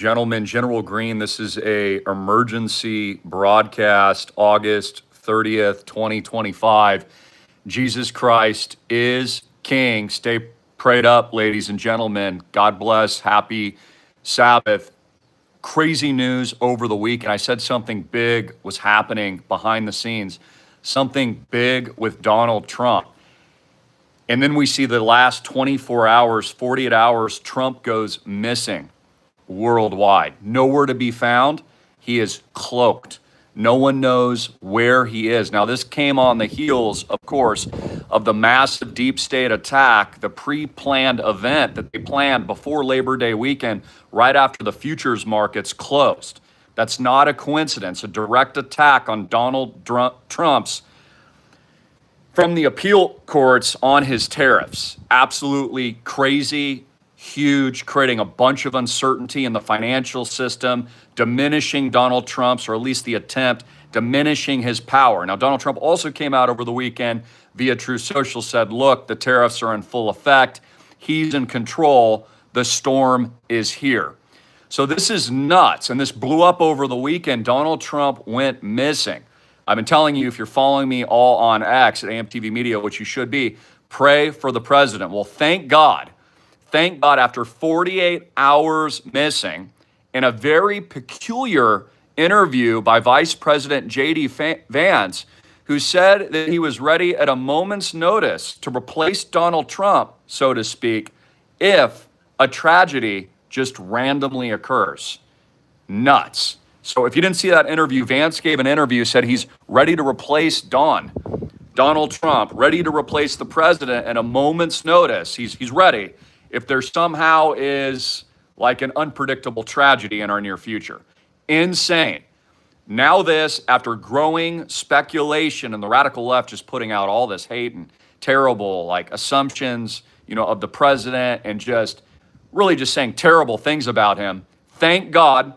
Gentlemen, General Greene, this is a emergency broadcast, August 30th, 2025. Jesus Christ is King. Stay prayed up, ladies and gentlemen. God bless. Happy Sabbath. Crazy news over the weekend. I said something big was happening behind the scenes, something big with Donald Trump. And then we see the last 24 hours, 48 hours, Trump goes missing worldwide. Nowhere to be found. He is cloaked. No one knows where he is. Now, this came on the heels, of course, of the massive deep state attack, the pre-planned event that they planned before Labor Day weekend, right after the futures markets closed. That's not a coincidence, a direct attack on Donald Trump's from the appeal courts on his tariffs. Absolutely crazy, huge, creating a bunch of uncertainty in the financial system, diminishing Donald Trump's, or at least the attempt, diminishing his power. Now, Donald Trump also came out over the weekend via Truth Social, said, look, the tariffs are in full effect. He's in control. The storm is here. So this is nuts. And this blew up over the weekend. Donald Trump went missing. I've been telling you, if you're following me all on X at AMTV Media, which you should be, pray for the president. Well, thank God, after 48 hours missing, in a very peculiar interview by Vice President J.D. Vance, who said that he was ready at a moment's notice to replace Donald Trump, so to speak, if a tragedy just randomly occurs. Nuts. So if you didn't see that interview, Vance gave an interview, said he's ready to replace Donald Trump, ready to replace the president at a moment's notice. He's ready if there somehow is like an unpredictable tragedy in our near future. Insane. Now this, after growing speculation and the radical left just putting out all this hate and terrible like assumptions, of the president and just really just saying terrible things about him. Thank God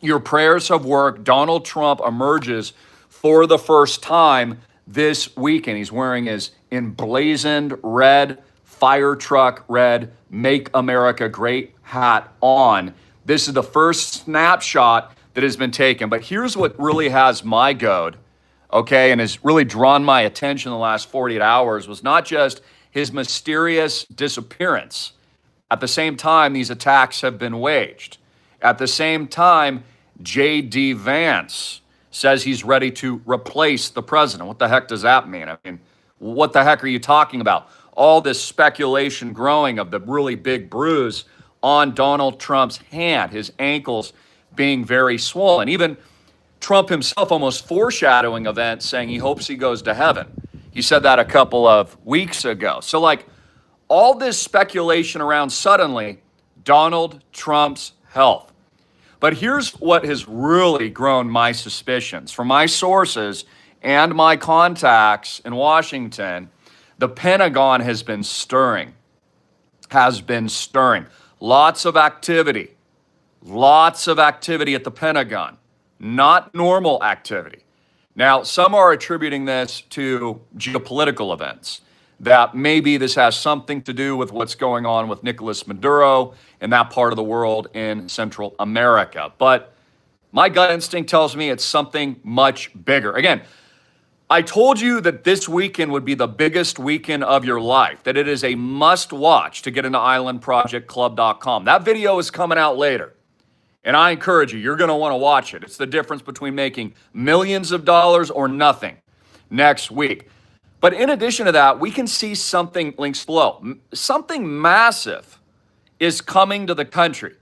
your prayers have worked. Donald Trump emerges for the first time this weekend. He's wearing his emblazoned red, fire truck red, Make America Great hat on. This is the first snapshot that has been taken. But here's what really has my goad, okay, and has really drawn my attention the last 48 hours was not just his mysterious disappearance. At the same time, these attacks have been waged. At the same time, J.D. Vance says he's ready to replace the president. What the heck does that mean? I mean, what the heck are you talking about? All this speculation growing of the really big bruise on Donald Trump's hand, his ankles being very swollen. Even Trump himself almost foreshadowing events, saying he hopes he goes to heaven. He said that a couple of weeks ago. So all this speculation around suddenly Donald Trump's health. But here's what has really grown my suspicions. From my sources and my contacts in Washington, the Pentagon has been stirring. Lots of activity at the Pentagon, not normal activity. Now, some are attributing this to geopolitical events, that maybe this has something to do with what's going on with Nicolas Maduro in that part of the world in Central America. But my gut instinct tells me it's something much bigger. Again, I told you that this weekend would be the biggest weekend of your life, that it is a must watch to get into islandprojectclub.com. That video is coming out later. And I encourage you, you're going to want to watch it. It's the difference between making millions of dollars or nothing next week. But in addition to that, we can see something, links below, something massive is coming to the country.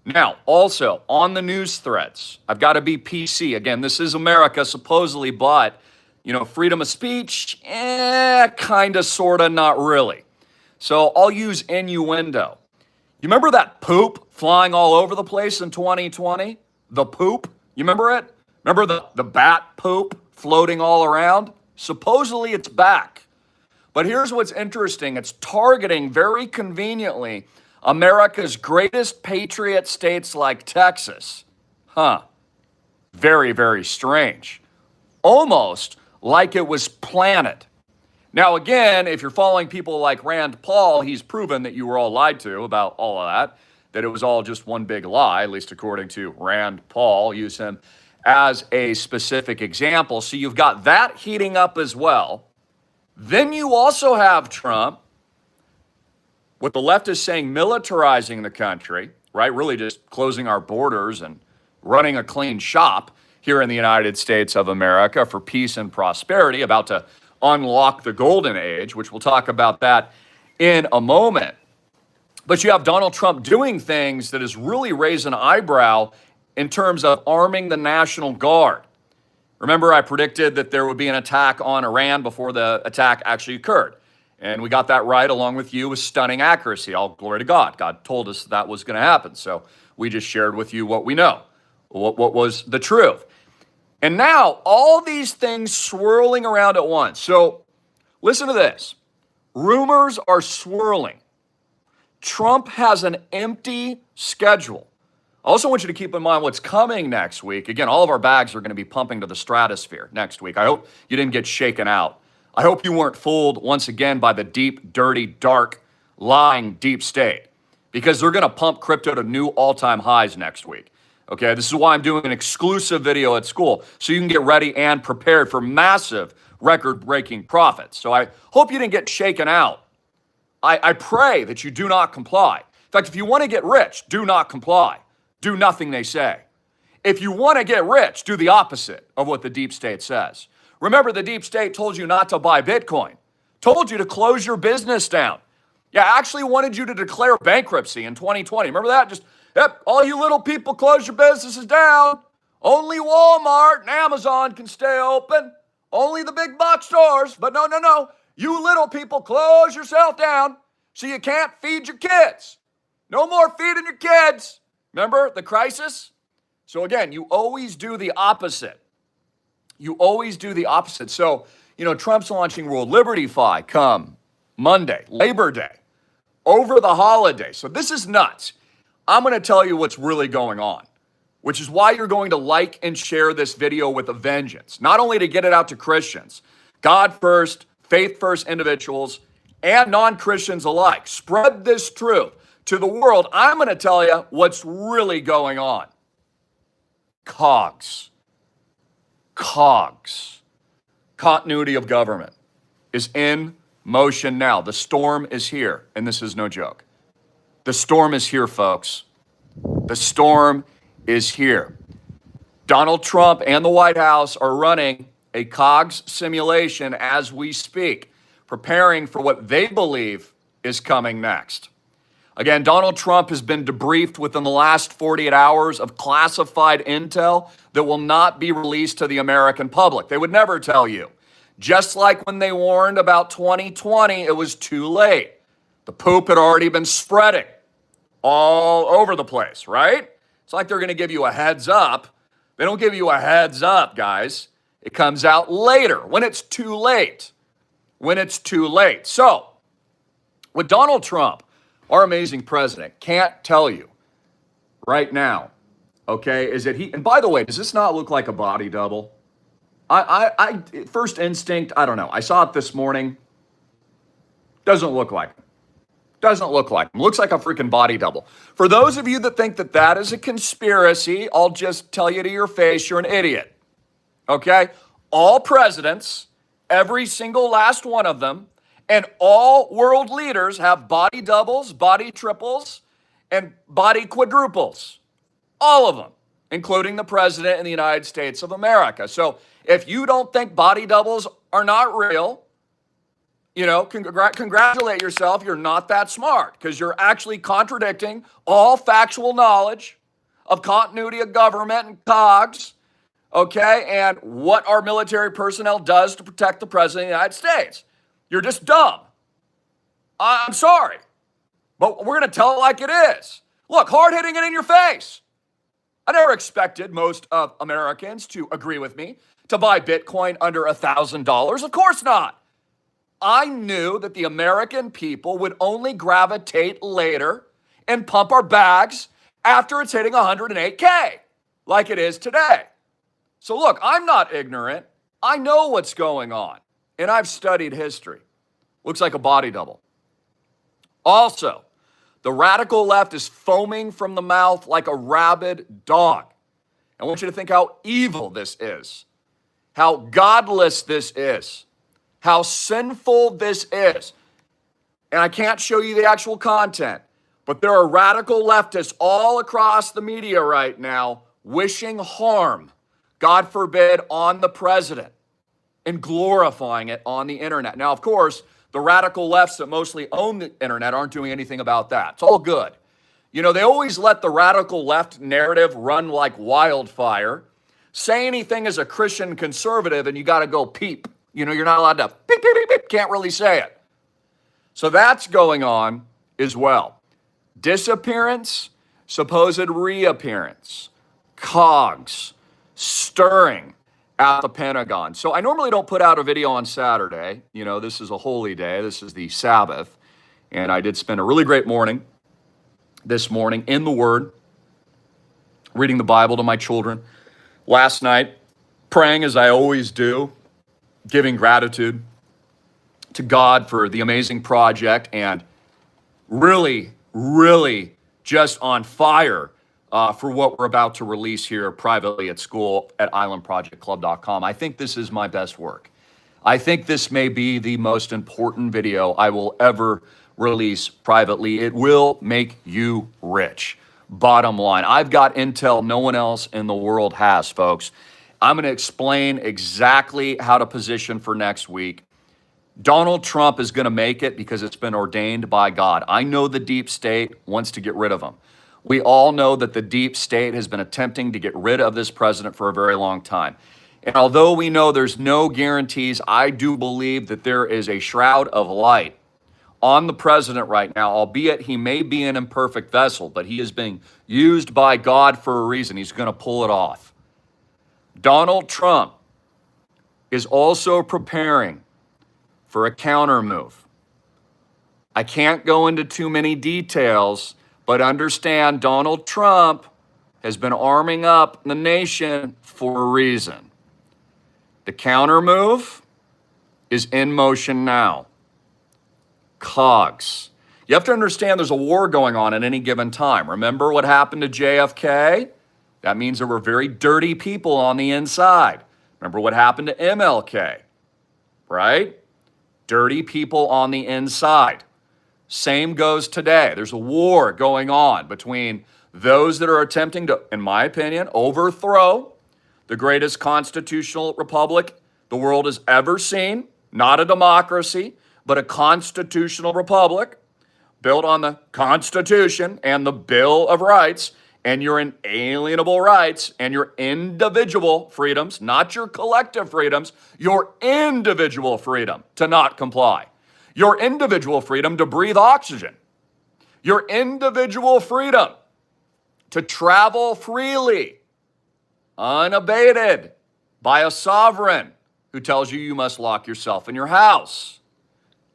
Now, also on the news threads, I've got to be PC. Again, this is America, supposedly, but, freedom of speech, kind of, sort of, not really. So I'll use innuendo. You remember that poop flying all over the place in 2020? The poop? You remember it? Remember the bat poop floating all around? Supposedly it's back. But here's what's interesting. It's targeting very conveniently America's greatest patriot states like Texas. Very, very strange. Almost like it was planted. Now, again, if you're following people like Rand Paul, he's proven that you were all lied to about all of that. that it was all just one big lie, at least according to Rand Paul, use him as a specific example. So you've got that heating up as well. Then you also have Trump, what the left is saying, militarizing the country, right? Really just closing our borders and running a clean shop here in the United States of America for peace and prosperity, about to unlock the golden age, which we'll talk about that in a moment. But you have Donald Trump doing things that has really raised an eyebrow in terms of arming the National Guard. Remember, I predicted that there would be an attack on Iran before the attack actually occurred. And we got that right, along with you, with stunning accuracy. All glory to God. God told us that was going to happen. So we just shared with you what we know, what was the truth. And now all these things swirling around at once. So listen to this. Rumors are swirling. Trump has an empty schedule. I also want you to keep in mind what's coming next week. Again, all of our bags are going to be pumping to the stratosphere next week. I hope you didn't get shaken out. I hope you weren't fooled once again by the deep, dirty, dark, lying deep state, because they're going to pump crypto to new all-time highs next week. Okay, this is why I'm doing an exclusive video at school, so you can get ready and prepared for massive record-breaking profits. So I hope you didn't get shaken out. I pray that you do not comply. In fact, if you want to get rich, do not comply. Do nothing they say. If you want to get rich, do the opposite of what the deep state says. Remember, the deep state told you not to buy Bitcoin, told you to close your business down. Yeah, actually wanted you to declare bankruptcy in 2020. Remember that? Just, yep, all you little people, close your businesses down. Only Walmart and Amazon can stay open. Only the big box stores. But no. You little people, close yourself down so you can't feed your kids. No more feeding your kids. Remember the crisis? So again, you always do the opposite. You always do the opposite. So, Trump's launching World Liberty Fi come Monday, Labor Day, over the holiday. So this is nuts. I'm going to tell you what's really going on, which is why you're going to like and share this video with a vengeance. Not only to get it out to Christians, God first, faith first individuals, and non-Christians alike. Spread this truth to the world. I'm going to tell you what's really going on. COGS. Continuity of government is in motion now. The storm is here, and this is no joke. The storm is here, folks. The storm is here. Donald Trump and the White House are running a COGS simulation as we speak, preparing for what they believe is coming next. Again, Donald Trump has been debriefed within the last 48 hours of classified intel that will not be released to the American public. They would never tell you. Just like when they warned about 2020, it was too late. The poop had already been spreading all over the place, right? It's like they're going to give you a heads up. They don't give you a heads up, guys. It comes out later when it's too late. So, with Donald Trump, our amazing president, can't tell you right now, okay, is that he, and by the way, does this not look like a body double? I first instinct, I don't know. I saw it this morning. Doesn't look like him. Looks like a freaking body double. For those of you that think that that is a conspiracy, I'll just tell you to your face, you're an idiot. Okay? All presidents, every single last one of them, and all world leaders have body doubles, body triples, and body quadruples. All of them, including the president in the United States of America. So if you don't think body doubles are not real, congratulate yourself. You're not that smart, because you're actually contradicting all factual knowledge of continuity of government and COGS, okay, and what our military personnel does to protect the president of the United States. You're just dumb. I'm sorry, but we're going to tell it like it is. Look, hard hitting it in your face. I never expected most of Americans to agree with me to buy Bitcoin under $1,000. Of course not. I knew that the American people would only gravitate later and pump our bags after it's hitting 108K, like it is today. So look, I'm not ignorant. I know what's going on, and I've studied history. Looks like a body double. Also, The radical left is foaming from the mouth like a rabid dog. I want you to think how evil this is, how godless this is, how sinful this is. And I can't show you the actual content, but there are radical leftists all across the media right now wishing harm, God forbid, on the president and glorifying it on the internet. Now, of course, the radical lefts that mostly own the internet aren't doing anything about that. It's all good. You know, they always let the radical left narrative run like wildfire. Say anything as a Christian conservative and you got to go peep. You know, you're not allowed to beep, beep, beep, beep, can't really say it. So that's going on as well. Disappearance, supposed reappearance, cogs, stirring at the Pentagon. So I normally don't put out a video on Saturday. You know, this is a holy day. This is the Sabbath. And I did spend a really great morning this morning in the Word, reading the Bible to my children. Last night, praying as I always do, giving gratitude to God for the amazing project, and really just on fire for what we're about to release here privately at school at islandprojectclub.com. I think this is my best work. I think this may be the most important video I will ever release privately. It will make you rich. Bottom line, I've got intel no one else in the world has, folks. I'm going to explain exactly how to position for next week. Donald Trump is going to make it because it's been ordained by God. I know the deep state wants to get rid of him. We all know that the deep state has been attempting to get rid of this president for a very long time. And although we know there's no guarantees, I do believe that there is a shroud of light on the president right now, albeit he may be an imperfect vessel, but he is being used by God for a reason. He's going to pull it off. Donald Trump is also preparing for a counter move. I can't go into too many details, but understand Donald Trump has been arming up the nation for a reason. The counter move is in motion now. Cogs. You have to understand there's a war going on at any given time. Remember what happened to JFK? That means there were very dirty people on the inside. Remember what happened to MLK, right? Dirty people on the inside. Same goes today. There's a war going on between those that are attempting to, in my opinion, overthrow the greatest constitutional republic the world has ever seen. Not a democracy, but a constitutional republic built on the Constitution and the Bill of Rights and your inalienable rights and your individual freedoms, not your collective freedoms, your individual freedom to not comply, your individual freedom to breathe oxygen, your individual freedom to travel freely, unabated by a sovereign who tells you you must lock yourself in your house.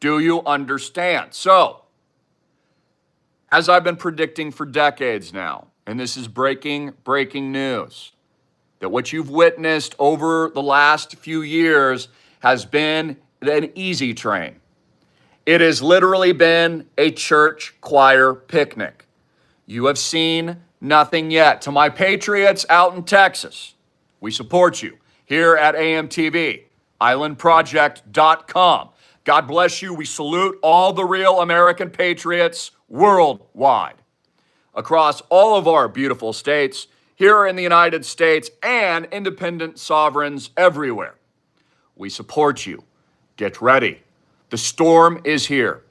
Do you understand? So, as I've been predicting for decades now, and this is breaking news, that what you've witnessed over the last few years has been an easy train. It has literally been a church choir picnic. You have seen nothing yet. To my patriots out in Texas, we support you here at AMTV, islandproject.com. God bless you. We salute all the real American patriots worldwide, across all of our beautiful states, here in the United States, and independent sovereigns everywhere. We support you. Get ready. The storm is here.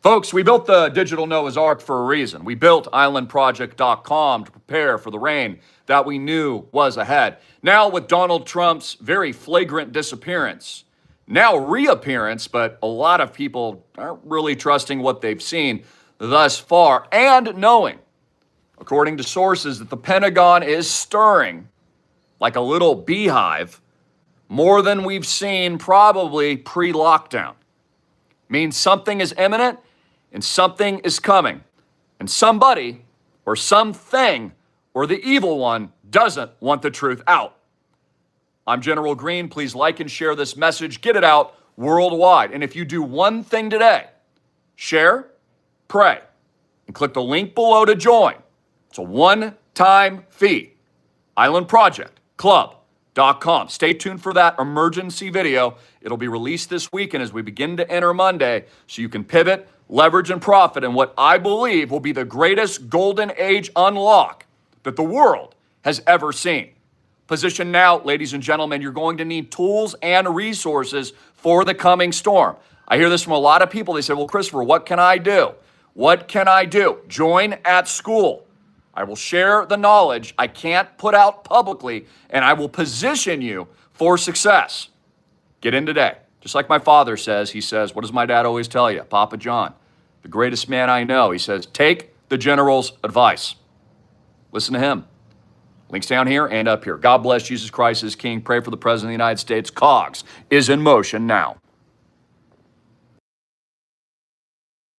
Folks, we built the digital Noah's Ark for a reason. We built islandproject.com to prepare for the rain that we knew was ahead. Now with Donald Trump's very flagrant disappearance, now reappearance, but a lot of people aren't really trusting what they've seen thus far, and knowing, according to sources, that the Pentagon is stirring like a little beehive more than we've seen probably pre-lockdown. Means something is imminent and something is coming. And somebody or something or the evil one doesn't want the truth out. I'm General Greene. Please like and share this message. Get it out worldwide. And if you do one thing today, share, pray, and click the link below to join. It's a one-time fee. islandprojectclub.com. Stay tuned for that emergency video. It'll be released this weekend as we begin to enter Monday, so you can pivot, leverage, and profit in what I believe will be the greatest golden age unlock that the world has ever seen. Position now, ladies and gentlemen. You're going to need tools and resources for the coming storm. I hear this from a lot of people. They say, well, Christopher, what can I do? What can I do? Join at school. I will share the knowledge I can't put out publicly, and I will position you for success. Get in today. Just like my father says, he says, what does my dad always tell you? Papa John, the greatest man I know. He says, take the general's advice. Listen to him. Links down here and up here. God bless. Jesus Christ is King. Pray for the President of the United States. COGS is in motion now.